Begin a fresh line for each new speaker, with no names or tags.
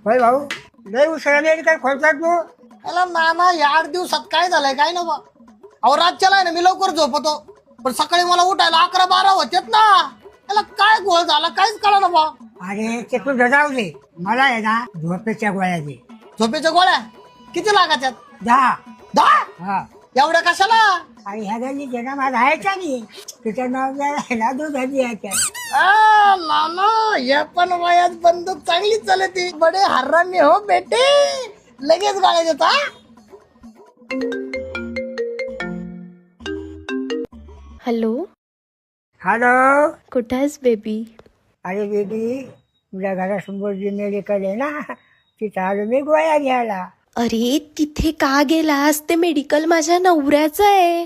होय भाऊ, लय उशिरा काय खोलतात तू.
याला नाना या 8 दिवसात काय झालंय काय ना बा. अहो रातच्याला आहे ना मी लवकर झोपतो, पण सकाळी मला उठायला 11-12 होतेत ना. याला काय घोळ झाला काहीच कळा ना बा.
अरे ते तू जाऊ दे, मला आहे ना झोपेच्या गोळ्या दे.
झोपेच्या गोळ्या किती लागाच्यात?
10.
10?
हा.
एवढ्या कशाला?
आणि ह्या गल्ली त्याचा माझा आहे का नाही, तिचं नाव आहे ना दुधाची याच्या.
नाना या पण वयात बंदूक चांगली चालती. बडे हर्रामी हो बेटे, लगेच गाड्या देता.
Hello,
hello.
कुठं आहेस बेबी?
अरे बेबी, तुझ्या घरासमोर जी मेडिकल आहे ना, तिथं आलो मी गोळ्या घ्यायला.
अरे तिथे का गेलास? ते मेडिकल माझ्या नवऱ्याचं आहे.